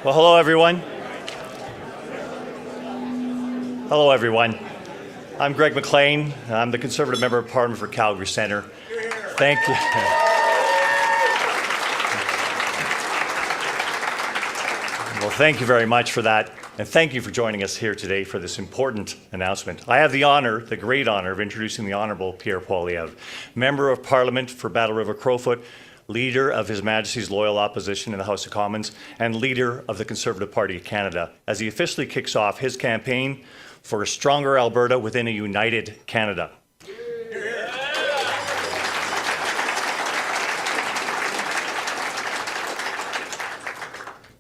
Well, hello, everyone. Hello, everyone. I'm Greg McLean. I'm the Conservative Member of Parliament for Calgary Centre. Thank you. Well, thank you very much for that, and thank you for joining us here today for this important announcement. I have the honour, the great honour, of introducing the Honourable Pierre Poilievre, Member of Parliament for Battle River Crowfoot, Leader of His Majesty's Loyal Opposition in the House of Commons, and Leader of the Conservative Party of Canada, as he officially kicks off his campaign for a stronger Alberta within a united Canada.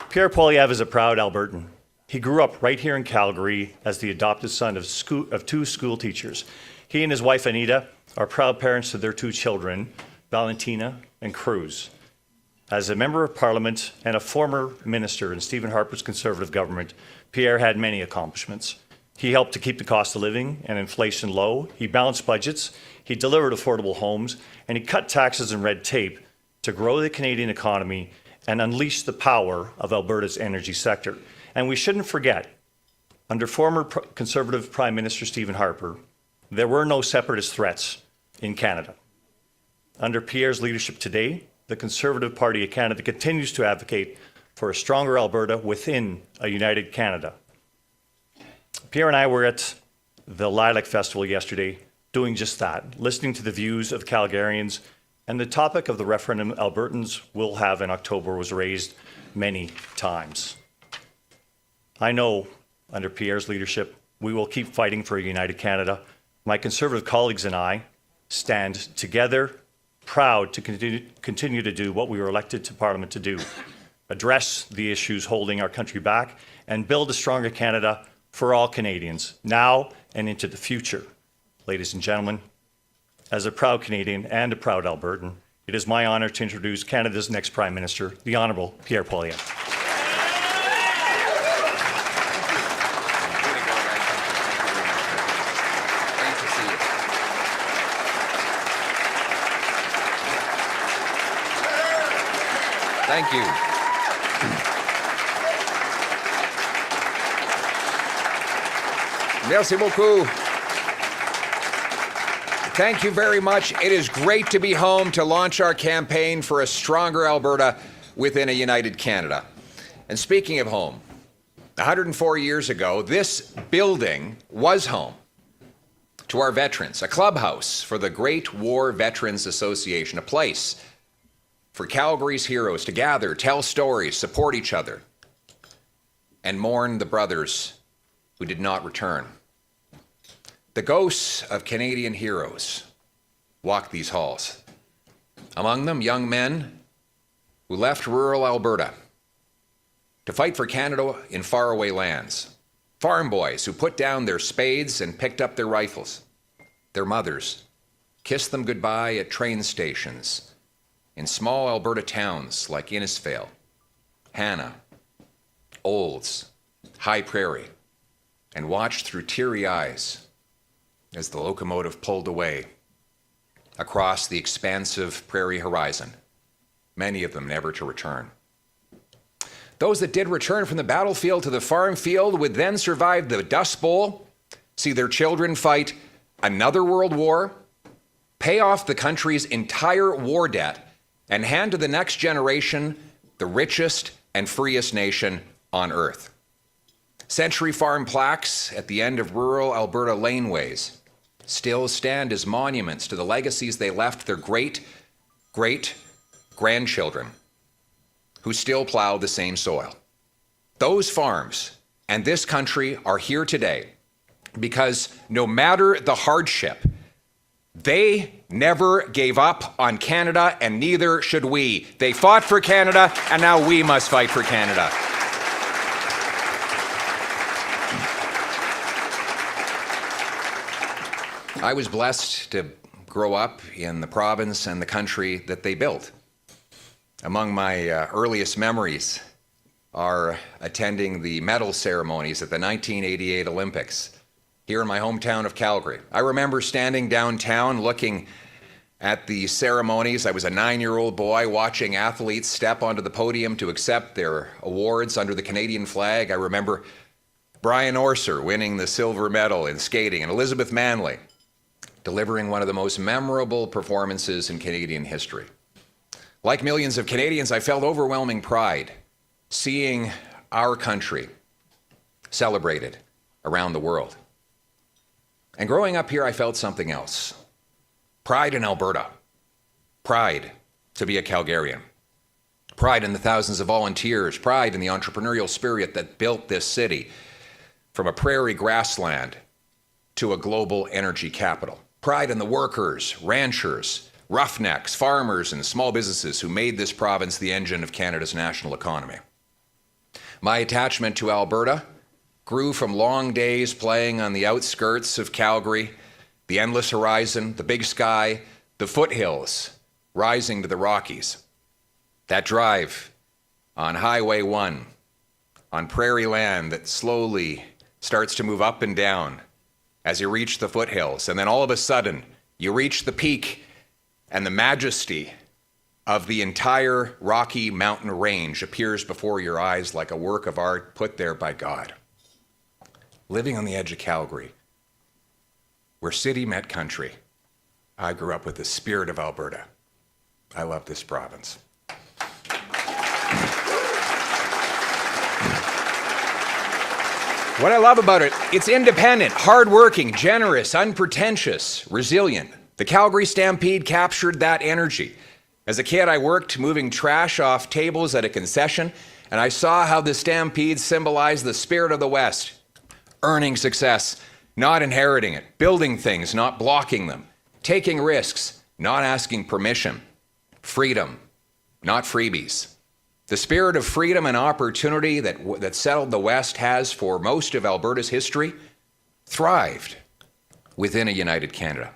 Pierre Poilievre is a proud Albertan. He grew up right here in Calgary as the adopted son of two school teachers. He and his wife Anita are proud parents to their two children, Valentina and Cruz. As a Member of Parliament and a former minister in Stephen Harper's Conservative government, Pierre had many accomplishments. He helped to keep the cost of living and inflation low. He balanced budgets. He delivered affordable homes, and he cut taxes and red tape to grow the Canadian economy and unleash the power of Alberta's energy sector. And we shouldn't forget, under former Conservative Prime Minister Stephen Harper, there were no separatist threats in Canada. Under Pierre's leadership today, the Conservative Party of Canada continues to advocate for a stronger Alberta within a united Canada. Pierre and I were at the Lilac Festival yesterday doing just that, listening to the views of Calgarians, and the topic of the referendum Albertans will have in October was raised many times. I know under Pierre's leadership, we will keep fighting for a united Canada. My Conservative colleagues and I stand together, proud to continue to do what we were elected to Parliament to do, address the issues holding our country back, and build a stronger Canada for all Canadians, now and into the future. Ladies and gentlemen, as a proud Canadian and a proud Albertan, it is my honour to introduce Canada's next Prime Minister, the Honourable Pierre Poilievre. Thank you. Merci beaucoup. Thank you very much. It is great to be home to launch our campaign for a stronger Alberta within a united Canada. And speaking of home, 104 years ago, this building was home to our veterans, a clubhouse for the Great War Veterans Association, a place for Calgary's heroes to gather, tell stories, support each other, and mourn the brothers who did not return. The ghosts of Canadian heroes walk these halls. Among them, young men who left rural Alberta to fight for Canada in faraway lands. Farm boys who put down their spades and picked up their rifles. Their mothers kissed them goodbye at train stations in small Alberta towns like Innisfail, Hanna, Olds, High Prairie, and watched through teary eyes as the locomotive pulled away across the expansive prairie horizon, many of them never to return. Those that did return from the battlefield to the farm field would then survive the Dust Bowl, see their children fight another world war, pay off the country's entire war debt, and hand to the next generation the richest and freest nation on earth. Century farm plaques at the end of rural Alberta laneways still stand as monuments to the legacies they left their great-great-grandchildren who still plow the same soil. Those farms and this country are here today because no matter the hardship, they never gave up on Canada, and neither should we. They fought for Canada, and now we must fight for Canada. I was blessed to grow up in the province and the country that they built. Among my earliest memories are attending the medal ceremonies at the 1988 Olympics here in my hometown of Calgary. I remember standing downtown looking at the ceremonies. I was a 9-year-old boy watching athletes step onto the podium to accept their awards under the Canadian flag. I remember Brian Orser winning the silver medal in skating and Elizabeth Manley delivering one of the most memorable performances in Canadian history. Like millions of Canadians, I felt overwhelming pride seeing our country celebrated around the world. And growing up here, I felt something else. Pride in Alberta. Pride to be a Calgarian. Pride in the thousands of volunteers. Pride in the entrepreneurial spirit that built this city from a prairie grassland to a global energy capital. Pride in the workers, ranchers, roughnecks, farmers, and small businesses who made this province the engine of Canada's national economy. My attachment to Alberta grew from long days playing on the outskirts of Calgary, the endless horizon, the big sky, the foothills rising to the Rockies. That drive on Highway 1, on prairie land that slowly starts to move up and down as you reach the foothills. And then all of a sudden, you reach the peak, and the majesty of the entire Rocky Mountain range appears before your eyes like a work of art put there by God. Living on the edge of Calgary, where city met country, I grew up with the spirit of Alberta. I love this province. What I love about it, it's independent, hardworking, generous, unpretentious, resilient. The Calgary Stampede captured that energy. As a kid, I worked moving trash off tables at a concession, and I saw how the Stampede symbolized the spirit of the West. Earning success, not inheriting it. Building things, not blocking them. Taking risks, not asking permission. Freedom, not freebies. The spirit of freedom and opportunity that settled the West has, for most of Alberta's history, thrived within a united Canada.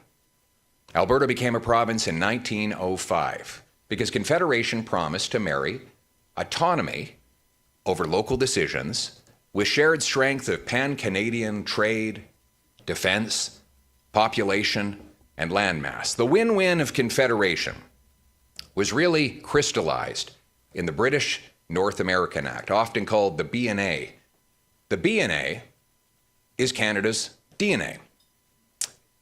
Alberta became a province in 1905 because Confederation promised to marry autonomy over local decisions with shared strength of pan-Canadian trade, defense, population, and landmass. The win-win of Confederation was really crystallized in the British North American Act, often called the B&A. The B&A is Canada's DNA.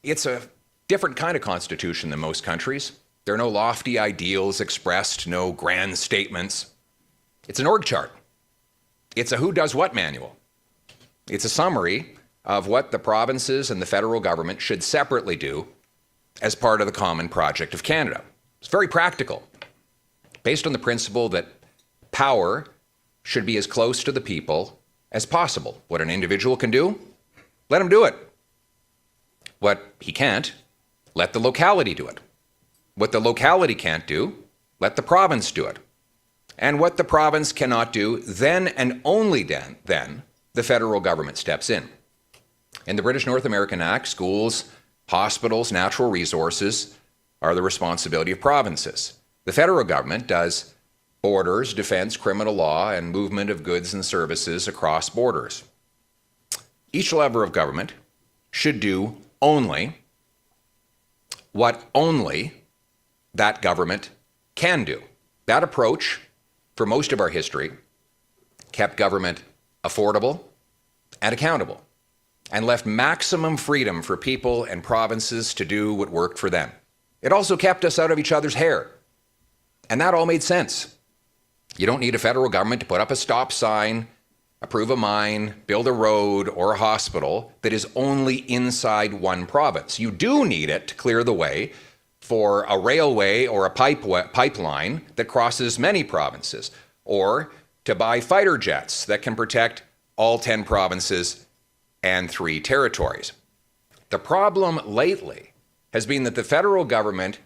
It's a different kind of constitution than most countries. There are no lofty ideals expressed, no grand statements. It's an org chart. It's a who does what manual. It's a summary of what the provinces and the federal government should separately do as part of the common project of Canada. It's very practical, based on the principle that power should be as close to the people as possible. What an individual can do, let him do it. What he can't, let the locality do it. What the locality can't do, let the province do it. And what the province cannot do, then and only then, the federal government steps in. In the British North American Act, schools, hospitals, natural resources are the responsibility of provinces. The federal government does borders, defense, criminal law, and movement of goods and services across borders. Each level of government should do only what only that government can do. That approach, for most of our history, kept government affordable and accountable, and left maximum freedom for people and provinces to do what worked for them. It also kept us out of each other's hair. And that all made sense. You don't need a federal government to put up a stop sign, approve a mine, build a road or a hospital that is only inside one province. You do need it to clear the way for a railway or a pipeline that crosses many provinces, or to buy fighter jets that can protect all 10 provinces and 3 territories. The problem lately has been that the federal government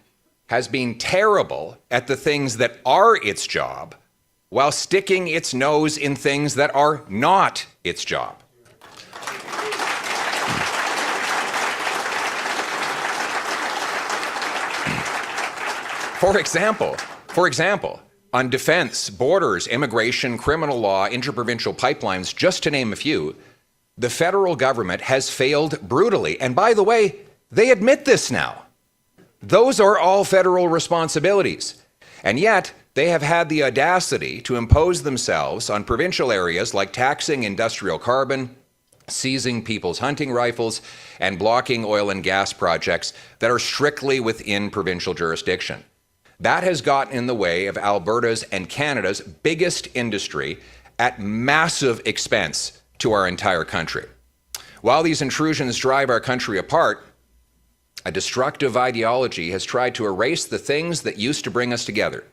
has been terrible at the things that are its job while sticking its nose in things that are not its job. For example, on defense, borders, immigration, criminal law, interprovincial pipelines, just to name a few, the federal government has failed brutally. And by the way, they admit this now. Those are all federal responsibilities. And yet, they have had the audacity to impose themselves on provincial areas like taxing industrial carbon, seizing people's hunting rifles, and blocking oil and gas projects that are strictly within provincial jurisdiction. That has gotten in the way of Alberta's and Canada's biggest industry at massive expense to our entire country. While these intrusions drive our country apart, a destructive ideology has tried to erase the things that used to bring us together,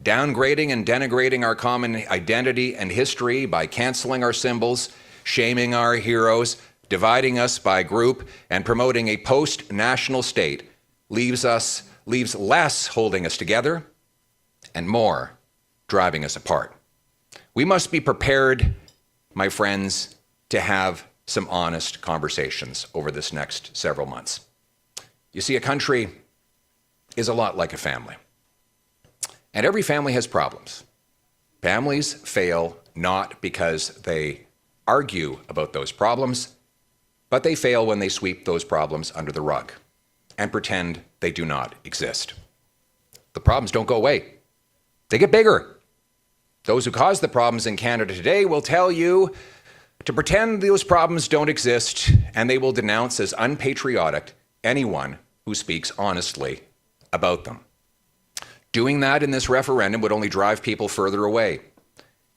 downgrading and denigrating our common identity and history by canceling our symbols, shaming our heroes, dividing us by group, and promoting a post-national state leaves less holding us together and more driving us apart. We must be prepared, my friends, to have some honest conversations over this next several months. You see, a country is a lot like a family. And every family has problems. Families fail not because they argue about those problems, but they fail when they sweep those problems under the rug and pretend they do not exist. The problems don't go away. They get bigger. Those who cause the problems in Canada today will tell you to pretend those problems don't exist, and they will denounce as unpatriotic anyone who speaks honestly about them. Doing that in this referendum would only drive people further away.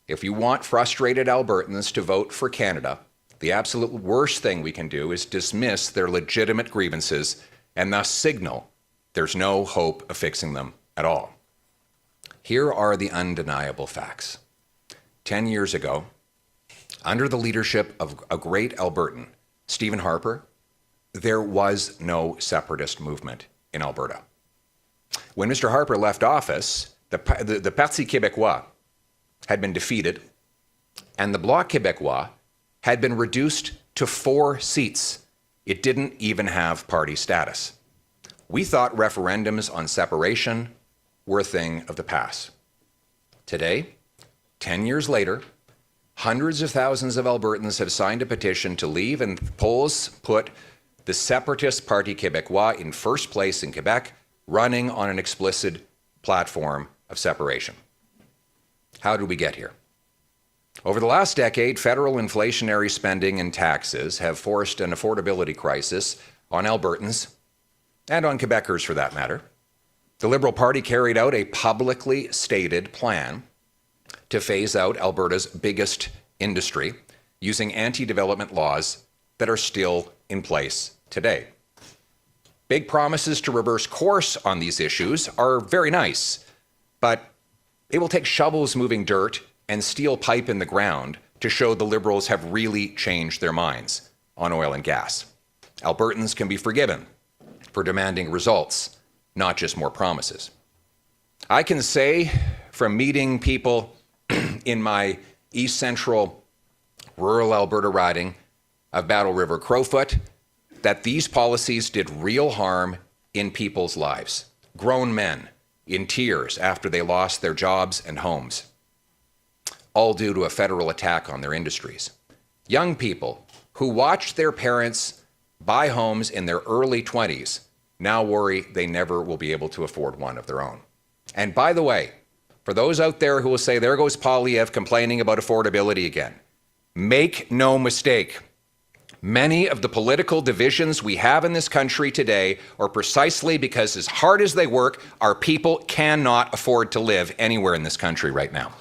If you want frustrated Albertans to vote for Canada, the absolute worst thing we can do is dismiss their legitimate grievances and thus signal there's no hope of fixing them at all. Here are the undeniable facts. 10 years ago, under the leadership of a great Albertan, Stephen Harper, there was no separatist movement in Alberta. When Mr. Harper left office, the Parti Québécois had been defeated, and the Bloc Québécois had been reduced to 4 seats. It didn't even have party status. We thought referendums on separation were a thing of the past. Today, 10 years later, hundreds of thousands of Albertans have signed a petition to leave, and polls put the separatist Parti Québécois in first place in Quebec, running on an explicit platform of separation. How did we get here? Over the last decade, federal inflationary spending and taxes have forced an affordability crisis on Albertans, and on Quebecers for that matter. The Liberal Party carried out a publicly stated plan to phase out Alberta's biggest industry using anti-development laws that are still in place today. Big promises to reverse course on these issues are very nice, but it will take shovels moving dirt and steel pipe in the ground to show the Liberals have really changed their minds on oil and gas. Albertans can be forgiven for demanding results, not just more promises. I can say from meeting people in my East Central rural Alberta riding of Battle River Crowfoot that these policies did real harm in people's lives. Grown men in tears after they lost their jobs and homes, all due to a federal attack on their industries. Young people who watched their parents buy homes in their early 20s now worry they never will be able to afford one of their own. And by the way, for those out there who will say, there goes Poilievre complaining about affordability again, make no mistake, many of the political divisions we have in this country today are precisely because, as hard as they work, our people cannot afford to live anywhere in this country right now.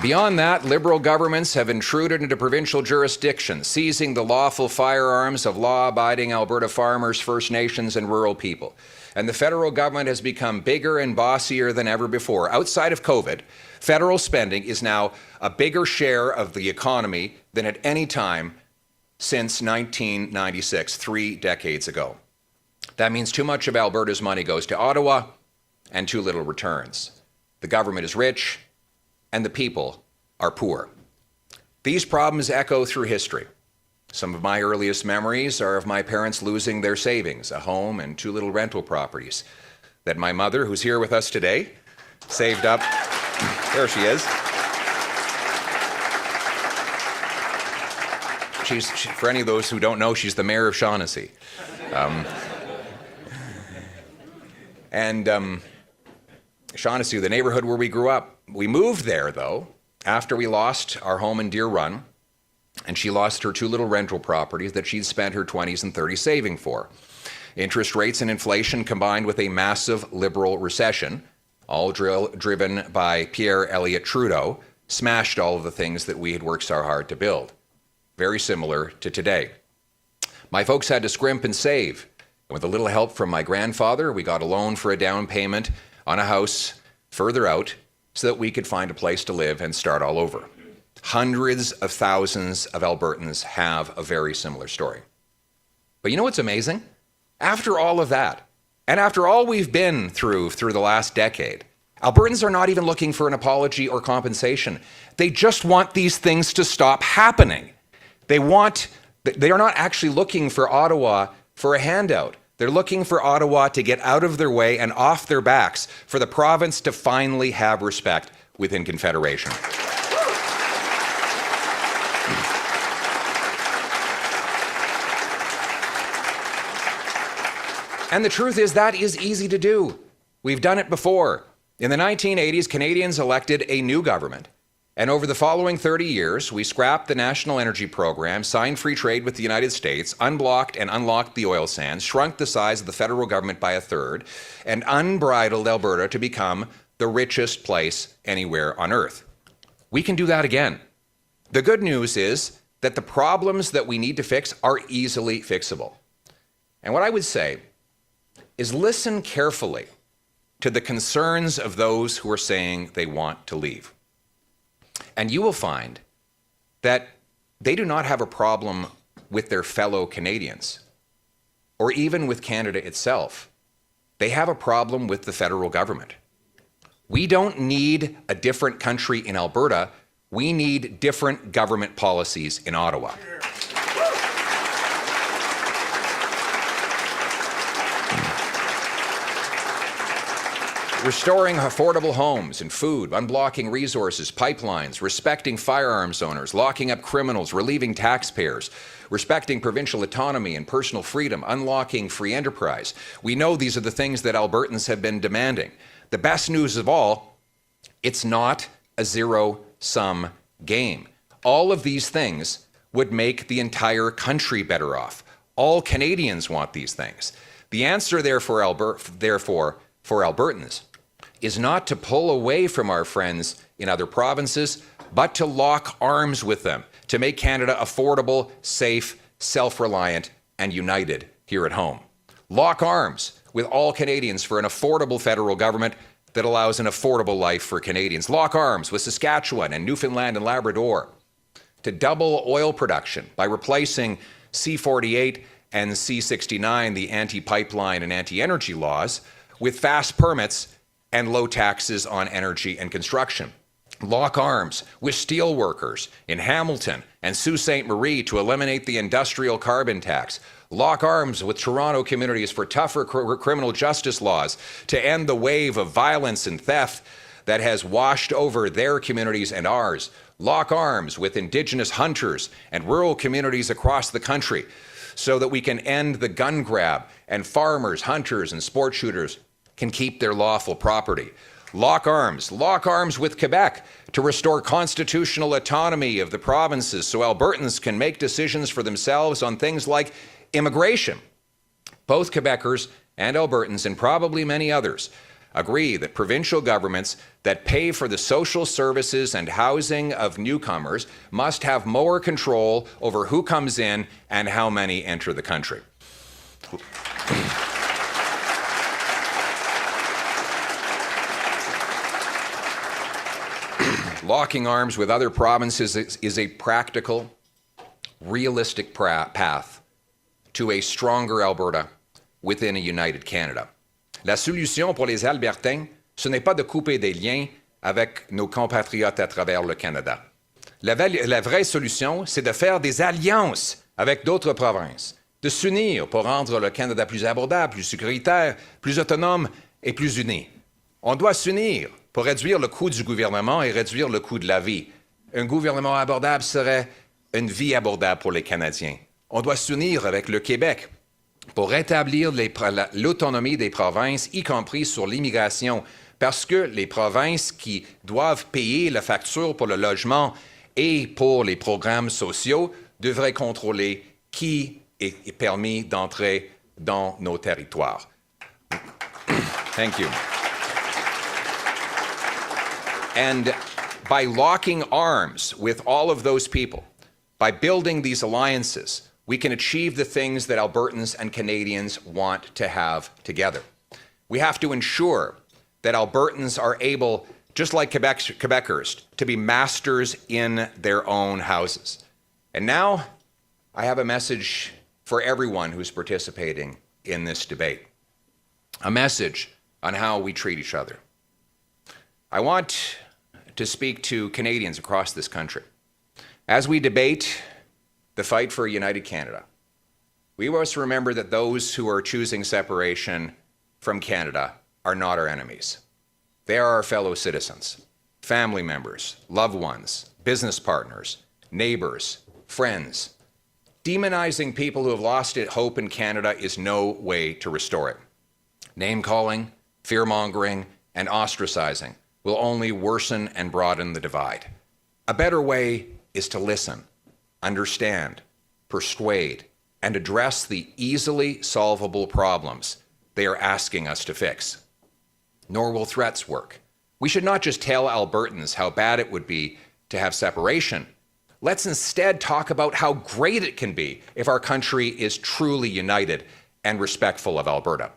Beyond that, Liberal governments have intruded into provincial jurisdiction, seizing the lawful firearms of law-abiding Alberta farmers, First Nations, and rural people. And the federal government has become bigger and bossier than ever before. Outside of COVID, federal spending is now a bigger share of the economy than at any time since 1996, 3 decades ago. That means too much of Alberta's money goes to Ottawa and too little returns. The government is rich and the people are poor. These problems echo through history. Some of my earliest memories are of my parents losing their savings, a home and 2 little rental properties that my mother, who's here with us today, saved up. There she is. For any of those who don't know, she's the mayor of Shaughnessy. Shaughnessy, the neighborhood where we grew up. We moved there, though, after we lost our home in Deer Run, and she lost her 2 little rental properties that she'd spent her 20s and 30s saving for. Interest rates and inflation combined with a massive Liberal recession, all driven by Pierre Elliott Trudeau, smashed all of the things that we had worked so hard to build. Very similar to today. My folks had to scrimp and save. And with a little help from my grandfather, we got a loan for a down payment on a house further out so that we could find a place to live and start all over. Hundreds of thousands of Albertans have a very similar story. But you know what's amazing? After all of that, and after all we've been through the last decade, Albertans are not even looking for an apology or compensation. They just want these things to stop happening. They are not actually looking for Ottawa for a handout. They're looking for Ottawa to get out of their way and off their backs for the province to finally have respect within Confederation. And the truth is that is easy to do. We've done it before. In the 1980s, Canadians elected a new government. And over the following 30 years, we scrapped the National Energy Program, signed free trade with the United States, unblocked and unlocked the oil sands, shrunk the size of the federal government by 1/3, and unbridled Alberta to become the richest place anywhere on earth. We can do that again. The good news is that the problems that we need to fix are easily fixable. And what I would say is listen carefully to the concerns of those who are saying they want to leave. And you will find that they do not have a problem with their fellow Canadians or even with Canada itself. They have a problem with the federal government. We don't need a different country in Alberta. We need different government policies in Ottawa. Restoring affordable homes and food, unblocking resources, pipelines, respecting firearms owners, locking up criminals, relieving taxpayers, respecting provincial autonomy and personal freedom, unlocking free enterprise. We know these are the things that Albertans have been demanding. The best news of all, it's not a zero-sum game. All of these things would make the entire country better off. All Canadians want these things. The answer, therefore, for Albertans is not to pull away from our friends in other provinces, but to lock arms with them, to make Canada affordable, safe, self-reliant, and united here at home. Lock arms with all Canadians for an affordable federal government that allows an affordable life for Canadians. Lock arms with Saskatchewan and Newfoundland and Labrador to double oil production by replacing C-48 and C-69, the anti-pipeline and anti-energy laws, with fast permits and low taxes on energy and construction. Lock arms with steel workers in Hamilton and Sault Ste. Marie to eliminate the industrial carbon tax. Lock arms with Toronto communities for tougher criminal justice laws to end the wave of violence and theft that has washed over their communities and ours. Lock arms with Indigenous hunters and rural communities across the country so that we can end the gun grab and farmers, hunters, and sport shooters can keep their lawful property. Lock arms with Quebec to restore constitutional autonomy of the provinces so Albertans can make decisions for themselves on things like immigration. Both Quebecers and Albertans, and probably many others, agree that provincial governments that pay for the social services and housing of newcomers must have more control over who comes in and how many enter the country. Locking arms with other provinces is a practical, realistic path to a stronger Alberta within a united Canada. La solution pour les Albertains, ce n'est pas de couper des liens avec nos compatriotes à travers le Canada. La vraie solution, c'est de faire des alliances avec d'autres provinces, de s'unir pour rendre le Canada plus abordable, plus sécuritaire, plus autonome et plus uni. On doit s'unir pour réduire le coût du gouvernement et réduire le coût de la vie. Un gouvernement abordable serait une vie abordable pour les Canadiens. On doit s'unir avec le Québec pour rétablir l'autonomie des provinces, y compris sur l'immigration, parce que les provinces qui doivent payer la facture pour le logement et pour les programmes sociaux devraient contrôler qui est permis d'entrer dans nos territoires. Thank you. And by locking arms with all of those people, by building these alliances, we can achieve the things that Albertans and Canadians want to have together. We have to ensure that Albertans are able, just like Quebecers, to be masters in their own houses. And now, I have a message for everyone who's participating in this debate. A message on how we treat each other. I want to speak to Canadians across this country. As we debate the fight for a united Canada, we must remember that those who are choosing separation from Canada are not our enemies. They are our fellow citizens, family members, loved ones, business partners, neighbors, friends. Demonizing people who have lost hope in Canada is no way to restore it. Name-calling, fear-mongering, and ostracizing will only worsen and broaden the divide. A better way is to listen, understand, persuade, and address the easily solvable problems they are asking us to fix. Nor will threats work. We should not just tell Albertans how bad it would be to have separation. Let's instead talk about how great it can be if our country is truly united and respectful of Alberta.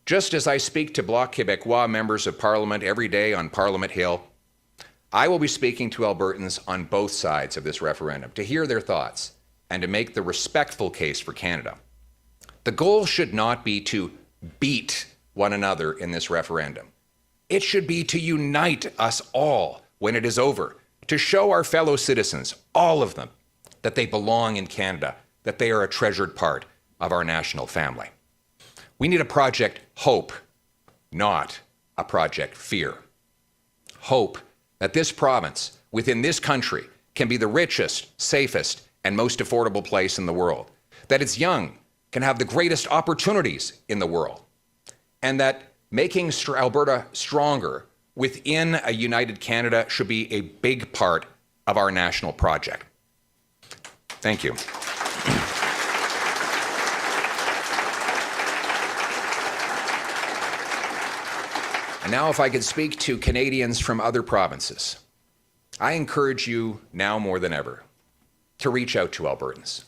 Just as I speak to Bloc Québécois members of Parliament every day on Parliament Hill, I will be speaking to Albertans on both sides of this referendum to hear their thoughts and to make the respectful case for Canada. The goal should not be to beat one another in this referendum. It should be to unite us all when it is over, to show our fellow citizens, all of them, that they belong in Canada, that they are a treasured part of our national family. We need a Project Hope, not a Project Fear. Hope that this province, within this country, can be the richest, safest, and most affordable place in the world, that its young can have the greatest opportunities in the world, and that making Alberta stronger within a united Canada should be a big part of our national project. Thank you. And now if I could speak to Canadians from other provinces, I encourage you now more than ever to reach out to Albertans.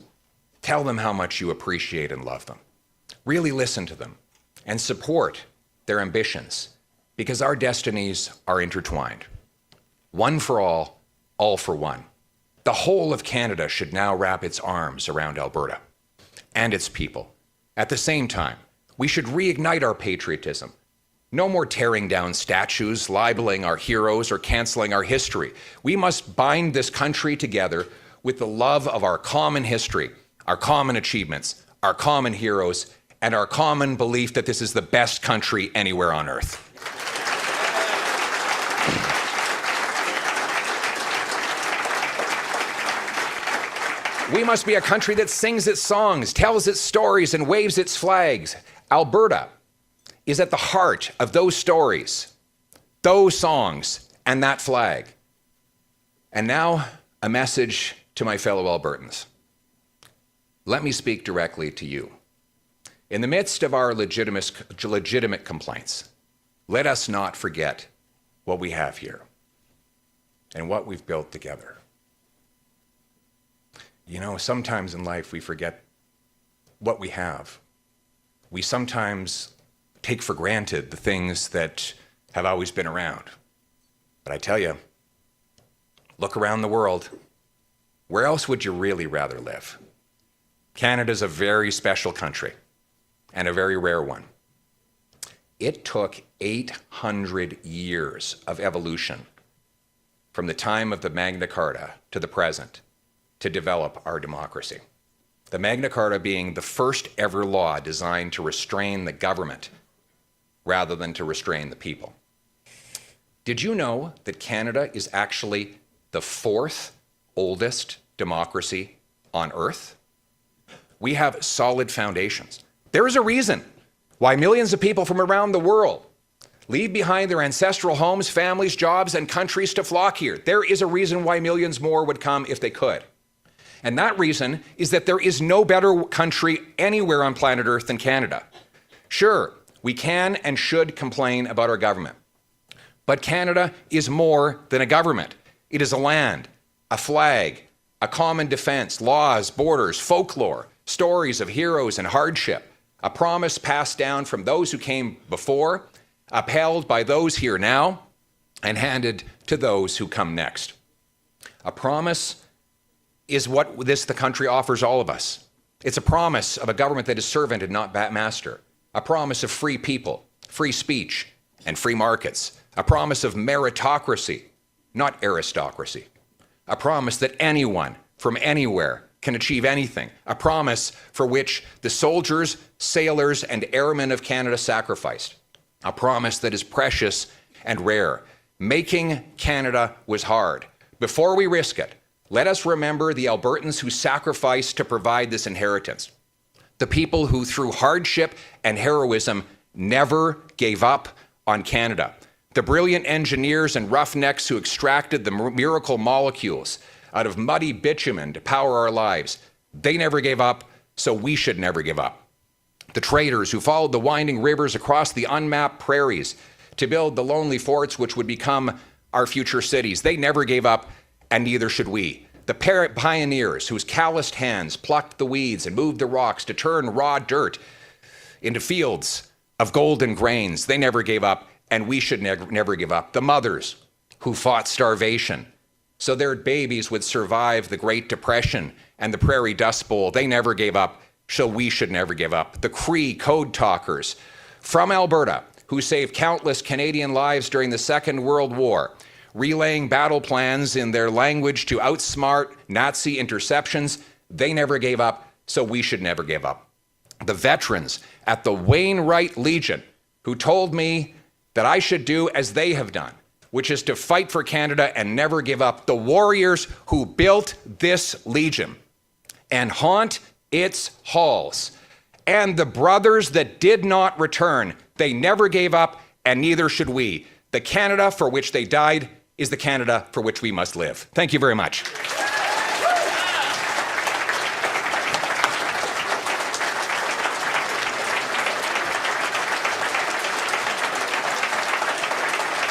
Tell them how much you appreciate and love them. Really listen to them and support their ambitions, because our destinies are intertwined. One for all for one. The whole of Canada should now wrap its arms around Alberta and its people. At the same time, we should reignite our patriotism. No more tearing down statues, libeling our heroes, or canceling our history. We must bind this country together with the love of our common history, our common achievements, our common heroes, and our common belief that this is the best country anywhere on earth. We must be a country that sings its songs, tells its stories, and waves its flags. Alberta is at the heart of those stories, those songs, and that flag. And now, a message to my fellow Albertans. Let me speak directly to you. In the midst of our legitimate complaints, let us not forget what we have here and what we've built together. You know, sometimes in life we forget what we have. We sometimes take for granted the things that have always been around. But I tell you, look around the world. Where else would you really rather live? Canada's a very special country and a very rare one. It took 800 years of evolution from the time of the Magna Carta to the present to develop our democracy. The Magna Carta being the first ever law designed to restrain the government rather than to restrain the people. Did you know that Canada is actually the fourth oldest democracy on earth. We have solid foundations. There is a reason why millions of people from around the world leave behind their ancestral homes, families, jobs, and countries to flock here. There is a reason why millions more would come if they could. And that reason is that there is no better country anywhere on planet Earth than Canada. Sure, we can and should complain about our government. But Canada is more than a government. It is a land, a flag, a common defense, laws, borders, folklore, stories of heroes and hardship, a promise passed down from those who came before, upheld by those here now, and handed to those who come next. A promise is what the country offers all of us. It's a promise of a government that is servant and not master. A promise of free people, free speech, and free markets. A promise of meritocracy, not aristocracy. A promise that anyone from anywhere can achieve anything. A promise for which the soldiers, sailors, and airmen of Canada sacrificed. A promise that is precious and rare. Making Canada was hard. Before we risk it, let us remember the Albertans who sacrificed to provide this inheritance. The people who, through hardship and heroism, never gave up on Canada. The brilliant engineers and roughnecks who extracted the miracle molecules out of muddy bitumen to power our lives. They never gave up, so we should never give up. The traders who followed the winding rivers across the unmapped prairies to build the lonely forts which would become our future cities. They never gave up, and neither should we. The pioneers whose calloused hands plucked the weeds and moved the rocks to turn raw dirt into fields of golden grains. They never gave up, and we should never give up. The mothers who fought starvation so their babies would survive the Great Depression and the Prairie Dust Bowl. They never gave up, so we should never give up. The Cree code talkers from Alberta who saved countless Canadian lives during the Second World War, relaying battle plans in their language to outsmart Nazi interceptions. They never gave up, so we should never give up. The veterans at the Wainwright Legion who told me that I should do as they have done, which is to fight for Canada and never give up. The warriors who built this Legion and haunt its halls. And the brothers that did not return, they never gave up, and neither should we. The Canada for which they died is the Canada for which we must live. Thank you very much.